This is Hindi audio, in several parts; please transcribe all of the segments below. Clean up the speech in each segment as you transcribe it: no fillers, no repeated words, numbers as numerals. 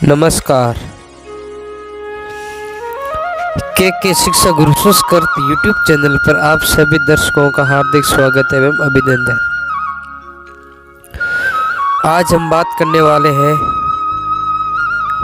नमस्कार। के शिक्षा गुरु संस्कृत यूट्यूब चैनल पर आप सभी दर्शकों का हार्दिक स्वागत एवं अभिनंदन। आज हम बात करने वाले हैं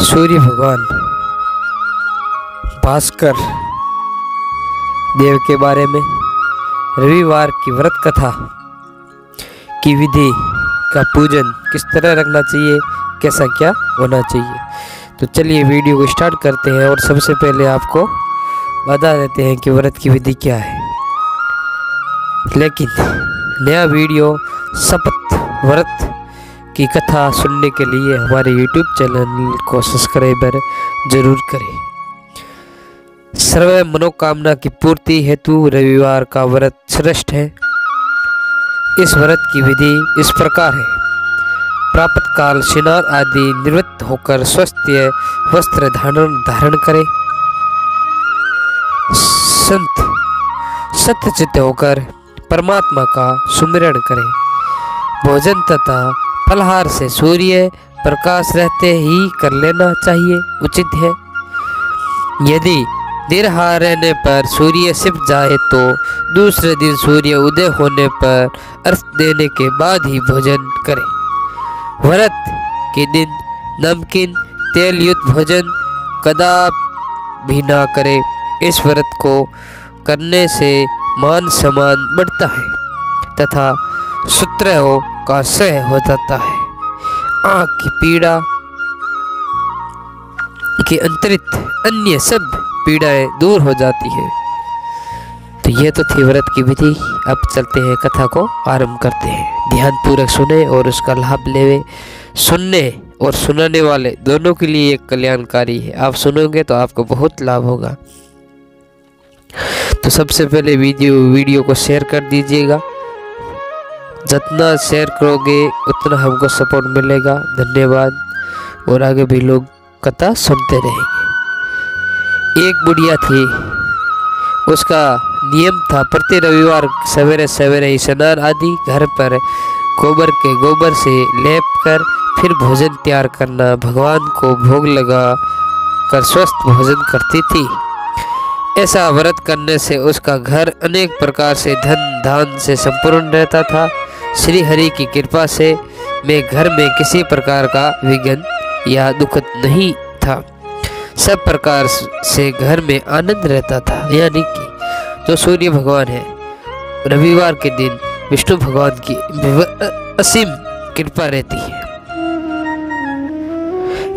सूर्य भगवान भास्कर देव के बारे में। रविवार की व्रत कथा की विधि का पूजन किस तरह रखना चाहिए, कैसा क्या होना चाहिए। तो चलिए वीडियो को स्टार्ट करते हैं और सबसे पहले आपको बता देते हैं कि व्रत की विधि क्या है। लेकिन नया वीडियो शपथ व्रत की कथा सुनने के लिए हमारे YouTube चैनल को सब्सक्राइबर जरूर करें। सर्व मनोकामना की पूर्ति हेतु रविवार का व्रत श्रेष्ठ है। इस व्रत की विधि इस प्रकार है। प्रातः काल स्नान आदि निवृत्त होकर स्वस्थ वस्त्र धारण करें। संत सत्यचित्त होकर परमात्मा का सुमिरन करें। भोजन तथा फलहार से सूर्य प्रकाश रहते ही कर लेना चाहिए, उचित है। यदि निराहार रहने पर सूर्य छिप जाए तो दूसरे दिन सूर्य उदय होने पर अर्घ्य देने के बाद ही भोजन करें। व्रत के दिन नमकीन तेल युक्त भोजन कदापि ना करें। इस व्रत को करने से मान सम्मान बढ़ता है तथा शत्रुओं का क्षय हो जाता है। आँख की पीड़ा के अंतरित अन्य सब पीड़ाएं दूर हो जाती है। तो ये तो थी व्रत की विधि। अब चलते हैं, कथा को आरंभ करते हैं। ध्यान पूर्वक सुने और उसका लाभ लेवे। सुनने और सुनाने वाले दोनों के लिए एक कल्याणकारी है। आप सुनोगे तो आपको बहुत लाभ होगा। तो सबसे पहले वीडियो को शेयर कर दीजिएगा। जितना शेयर करोगे उतना हमको सपोर्ट मिलेगा। धन्यवाद। और आगे भी लोग कथा सुनते रहेंगे। एक बुढ़िया थी, उसका नियम था प्रति रविवार सवेरे सवेरे ही स्नान आदि घर पर गोबर से लेप कर फिर भोजन तैयार करना, भगवान को भोग लगा कर स्वस्थ भोजन करती थी। ऐसा व्रत करने से उसका घर अनेक प्रकार से धन धान से संपूर्ण रहता था। श्री हरि की कृपा से मैं घर में किसी प्रकार का विघ्न या दुख नहीं था। सब प्रकार से घर में आनंद रहता था। यानी कि जो सूर्य भगवान है, रविवार के दिन विष्णु भगवान की असीम कृपा रहती है।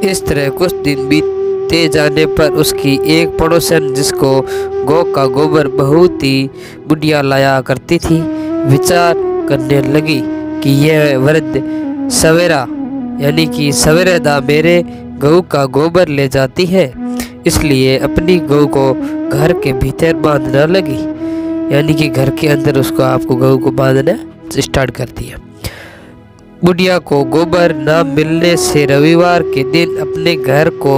इस तरह कुछ दिन बीते जाने पर उसकी एक पड़ोसन, जिसको गौ का गोबर बहुत ही बुढ़िया लाया करती थी, विचार करने लगी कि यह वृद्ध सवेरा यानी कि सवेरेदा मेरे गौ का गोबर ले जाती है, इसलिए अपनी गौ को घर के भीतर बांधना लगी। यानी कि घर के अंदर आपको गौ को बांधना स्टार्ट कर दिया। बुढ़िया को गोबर न मिलने से रविवार के दिन अपने घर को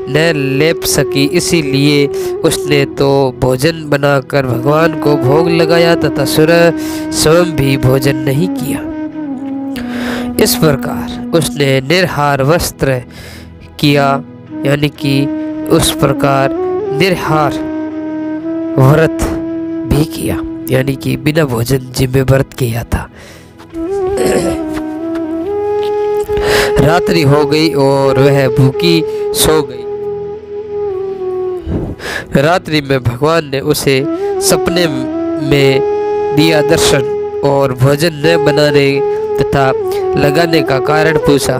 न लेप सकी, इसीलिए उसने तो भोजन बनाकर भगवान को भोग लगाया तथा स्वयं भी भोजन नहीं किया। इस प्रकार उसने निराहार वस्त्र किया, यानी कि उस प्रकार निराहार व्रत भी किया, यानी कि बिना भोजन जिम्मे व्रत किया था। रात्रि हो गई और वह भूखी सो गई। रात्रि में भगवान ने उसे सपने में दिया दर्शन और भोजन न बनाने तथा लगाने का कारण पूछा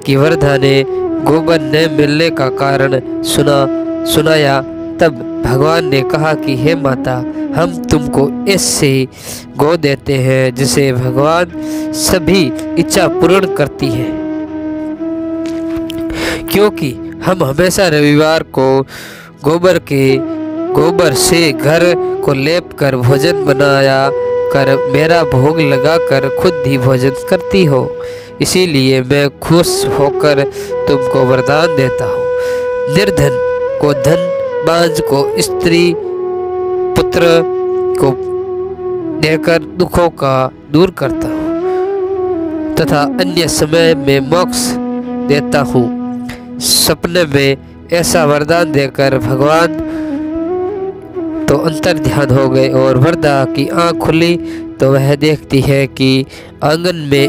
कि वृद्धा ने गोबर न मिलने का कारण सुनाया। तब भगवान ने कहा कि हे माता, हम तुमको ऐसे गौ देते हैं जिसे भगवान सभी इच्छा पूर्ण करती है, क्योंकि हम हमेशा रविवार को गोबर से घर को लेप कर भोजन बनाया कर मेरा भोग लगाकर खुद ही भोजन करती हो। इसीलिए मैं खुश होकर तुमको वरदान देता हूँ। निर्धन को धन, बांझ को स्त्री पुत्र को देकर दुखों का दूर करता हूँ तथा अन्य समय में मोक्ष देता हूँ। सपने में ऐसा वरदान देकर भगवान तो अंतर ध्यान हो गए और वरदा की आंख खुली तो वह देखती है कि आंगन में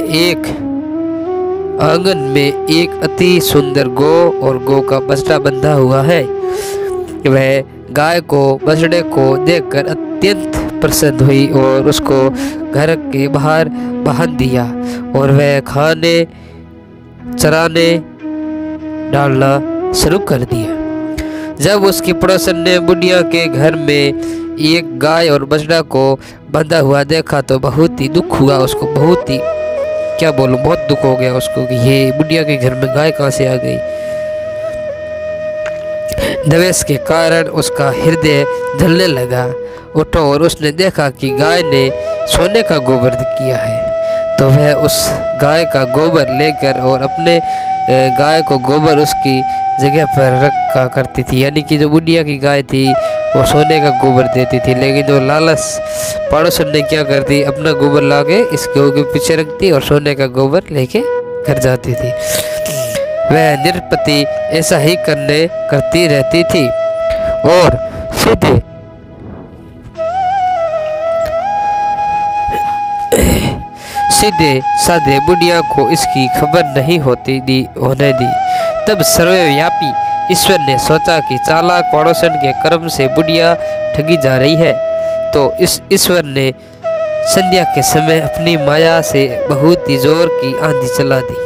एक अति सुंदर गौ और गौ का बछड़ा बंधा हुआ है। वह गाय को बछड़े को देखकर अत्यंत प्रसन्न हुई और उसको घर के बाहर बांध दिया और वह खाने चराने डालना शुरू कर दिया। जब उसकी पड़ोसन ने बुढ़िया के घर में एक गाय और बछड़ा को बंधा हुआ देखा तो बहुत ही दुख हुआ उसको, बहुत ही क्या बोलूं, बहुत दुख हो गया उसको कि ये बुढ़िया के घर में गाय कहाँ से आ गई। द्वेष के कारण उसका हृदय जलने लगा। उठो और उसने देखा कि गाय ने सोने का गोबर किया है, तो वह उस गाय का गोबर लेकर और अपने गाय को गोबर उसकी जगह पर रखा करती थी। यानी कि जो बुढ़िया की गाय थी वो सोने का गोबर देती थी, लेकिन जो लालच पड़ोसन ने क्या करती, अपना गोबर लाके इस गौ के पीछे रखती और सोने का गोबर लेके घर जाती थी। वह निरपति ऐसा ही करती रहती थी और सीधे साधे बुढ़िया को इसकी खबर नहीं होने दी। तब सर्वव्यापी ईश्वर ने सोचा कि चालाक पड़ोसन के कर्म से बुढ़िया ठगी जा रही है, तो इस ईश्वर ने संध्या के समय अपनी माया से बहुत ही जोर की आंधी चला दी,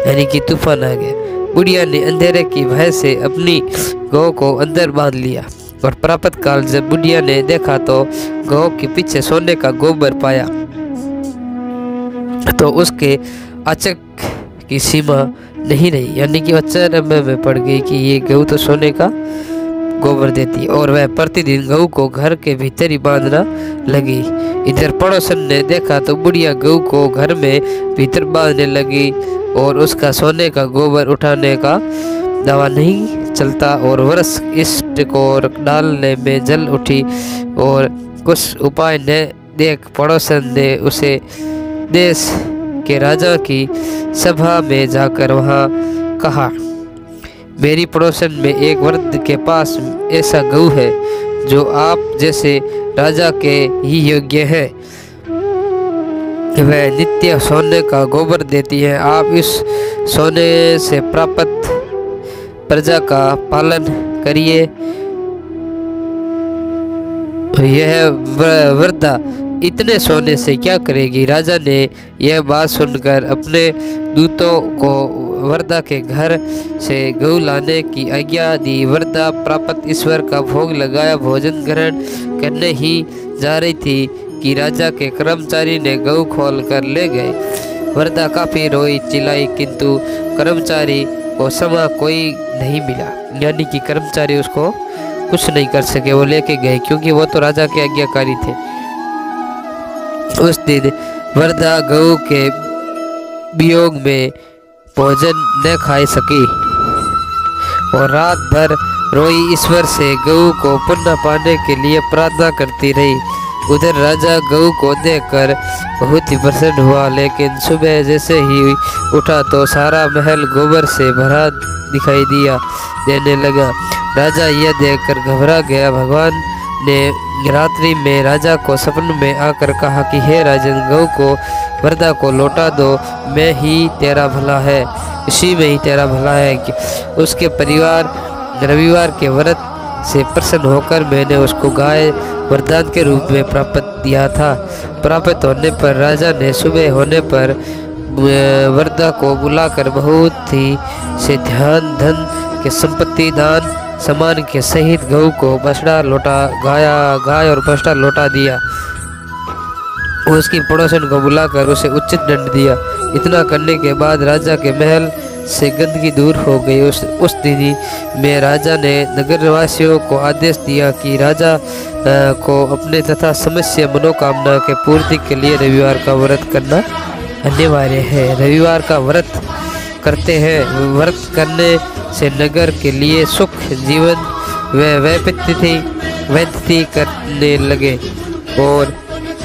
यानी कि तूफान आ गया। बुढ़िया ने अंधेरे की भय से अपनी गौ को अंदर बांध लिया और प्रातः काल जब बुढ़िया ने देखा तो गौ के पीछे सोने का गोबर पाया, तो उसके अचक की सीमा नहीं रही, यानी कि अचरज में पड़ गई कि ये गऊ तो सोने का गोबर देती और वह प्रतिदिन गऊ को घर के भीतर ही बांधना लगी। इधर पड़ोसन ने देखा तो बुढ़िया गऊ को घर में भीतर बांधने लगी और उसका सोने का गोबर उठाने का दावा नहीं चलता और वर्ष इष्ट को डालने में जल उठी और कुछ उपाय न देख पड़ोसन ने उसे देश के राजा की सभा में जाकर वहाँ कहा, मेरी पड़ोसन में एक वृद्ध के पास ऐसा गऊ है जो आप जैसे राजा के ही योग्य है। वह नित्य सोने का गोबर देती है। आप इस सोने से प्राप्त प्रजा का पालन करिए। यह वृद्धा इतने सोने से क्या करेगी। राजा ने यह बात सुनकर अपने दूतों को वृद्धा के घर से गऊ लाने की आज्ञा दी। वृद्धा प्राप्त ईश्वर का भोग लगाया भोजन ग्रहण करने ही जा रही थी कि राजा के कर्मचारी ने गऊ खोल कर ले गए। वृद्धा काफी रोई चिल्लाई, किंतु कर्मचारी को समा कोई नहीं मिला, यानी कि कर्मचारी उसको कुछ नहीं कर सके, वो लेके गए क्योंकि वो तो राजा के आज्ञाकारी थे। उस दिन वृद्धा गऊ के वियोग में भोजन न खा सकी और रात भर रोई ईश्वर से गऊ को पुनः पाने के लिए प्रार्थना करती रही। उधर राजा गऊ को देखकर बहुत ही प्रसन्न हुआ, लेकिन सुबह जैसे ही उठा तो सारा महल गोबर से भरा दिखाई देने लगा। राजा यह देखकर घबरा गया। भगवान ने रात्रि में राजा को सपन में आकर कहा कि हे राजन, गऊ को वृद्धा को लौटा दो, मैं ही तेरा भला है, इसी में ही तेरा भला है कि उसके परिवार रविवार के व्रत से प्रसन्न होकर मैंने उसको गाय वरदान के रूप में प्राप्त दिया था। प्राप्त होने पर राजा ने सुबह होने पर वृद्धा को बुलाकर बहुत ही से ध्यान धन के संपत्ति दान सामान के सहित गऊ को बछड़ा लौटा गाय और बछड़ा लौटा दिया। उसकी पड़ोसन को बुलाकर उसे उचित दंड दिया। इतना करने के बाद राजा के महल से गंदगी दूर हो गई। उस दिन में राजा ने नगरवासियों को आदेश दिया कि राजा को अपने तथा समस्त मनोकामना के पूर्ति के लिए रविवार का व्रत करना अनिवार्य है। रविवार का व्रत करते हैं। व्रत करने से नगर के लिए सुख जीवन व्यतीत करने लगे और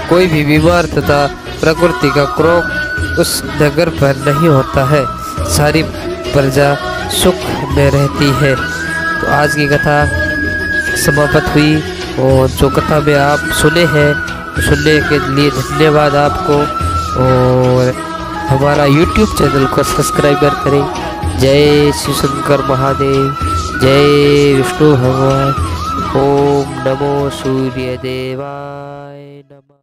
कोई भी बीमार तथा प्रकृति का क्रोध उस नगर पर नहीं होता है। सारी प्रजा सुख में रहती है। तो आज की कथा समाप्त हुई और जो कथा में आप सुने हैं सुनने के लिए धन्यवाद आपको, और हमारा YouTube चैनल को सब्सक्राइबर करें। जय श्री शंकर महादेव, जय विष्णु भगवान, ओम नमो सूर्य देवाय नमः।